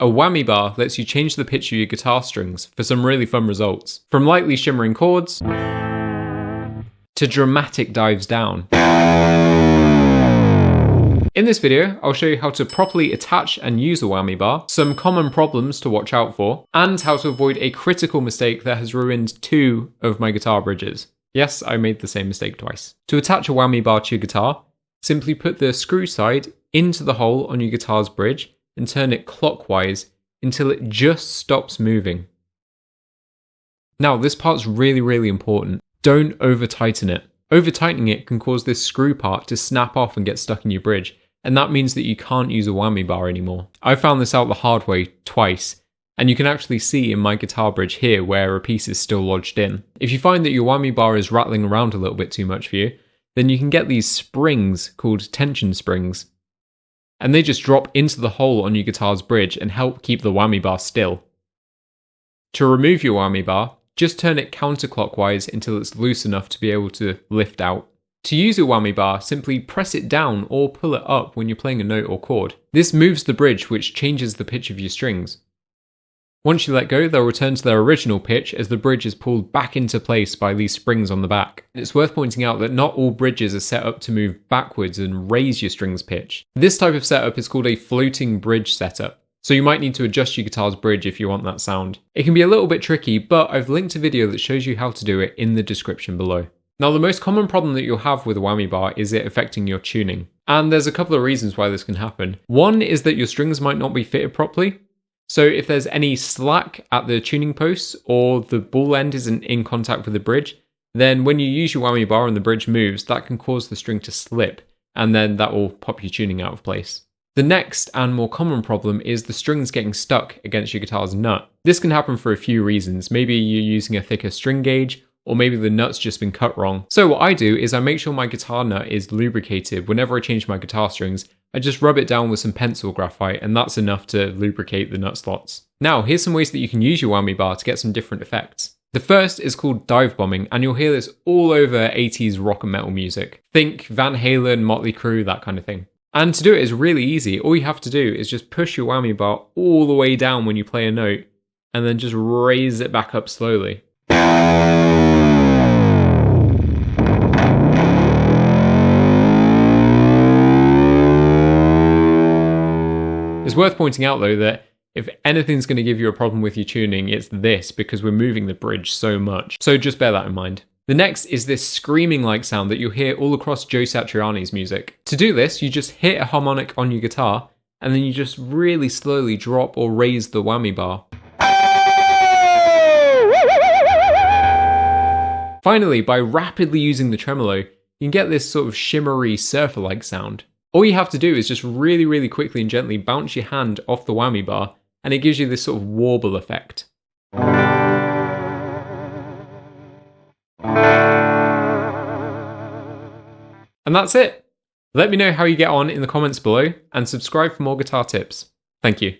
A whammy bar lets you change the pitch of your guitar strings for some really fun results. From lightly shimmering chords to dramatic dives down. In this video, I'll show you how to properly attach and use a whammy bar, some common problems to watch out for, and how to avoid a critical mistake that has ruined 2 of my guitar bridges. Yes, I made the same mistake twice. To attach a whammy bar to your guitar, simply put the screw side into the hole on your guitar's bridge and turn it clockwise until it just stops moving. Now, this part's really important. Don't over tighten it. Over tightening it can cause this screw part to snap off and get stuck in your bridge, and that means that you can't use a whammy bar anymore. I found this out the hard way twice, and you can actually see in my guitar bridge here where a piece is still lodged in. If you find that your whammy bar is rattling around a little bit too much for you, then you can get these springs called tension springs, and they just drop into the hole on your guitar's bridge and help keep the whammy bar still. To remove your whammy bar, just turn it counterclockwise until it's loose enough to be able to lift out. To use a whammy bar, simply press it down or pull it up when you're playing a note or chord. This moves the bridge, which changes the pitch of your strings. Once you let go, they'll return to their original pitch as the bridge is pulled back into place by these springs on the back. It's worth pointing out that not all bridges are set up to move backwards and raise your strings pitch. This type of setup is called a floating bridge setup, so you might need to adjust your guitar's bridge if you want that sound. It can be a little bit tricky, but I've linked a video that shows you how to do it in the description below. Now, the most common problem that you'll have with a whammy bar is it affecting your tuning. And there's a couple of reasons why this can happen. One is that your strings might not be fitted properly. So if there's any slack at the tuning posts or the ball end isn't in contact with the bridge, then when you use your whammy bar and the bridge moves, that can cause the string to slip, and then that will pop your tuning out of place. The next and more common problem is the strings getting stuck against your guitar's nut. This can happen for a few reasons. Maybe you're using a thicker string gauge, or maybe the nut's just been cut wrong. So what I do is I make sure my guitar nut is lubricated. Whenever I change my guitar strings, I just rub it down with some pencil graphite, and that's enough to lubricate the nut slots. Now, here's some ways that you can use your whammy bar to get some different effects. The first is called dive bombing, and you'll hear this all over 80s rock and metal music. Think Van Halen, Motley Crue, that kind of thing. And to do it is really easy. All you have to do is just push your whammy bar all the way down when you play a note, and then just raise it back up slowly. It's worth pointing out though that if anything's going to give you a problem with your tuning, it's this, because we're moving the bridge so much. So just bear that in mind. The next is this screaming-like sound that you'll hear all across Joe Satriani's music. To do this, you just hit a harmonic on your guitar, and then you just really slowly drop or raise the whammy bar. Finally, by rapidly using the tremolo, you can get this sort of shimmery surfer-like sound. All you have to do is just really quickly and gently bounce your hand off the whammy bar, and it gives you this sort of warble effect. And that's it. Let me know how you get on in the comments below, and subscribe for more guitar tips. Thank you.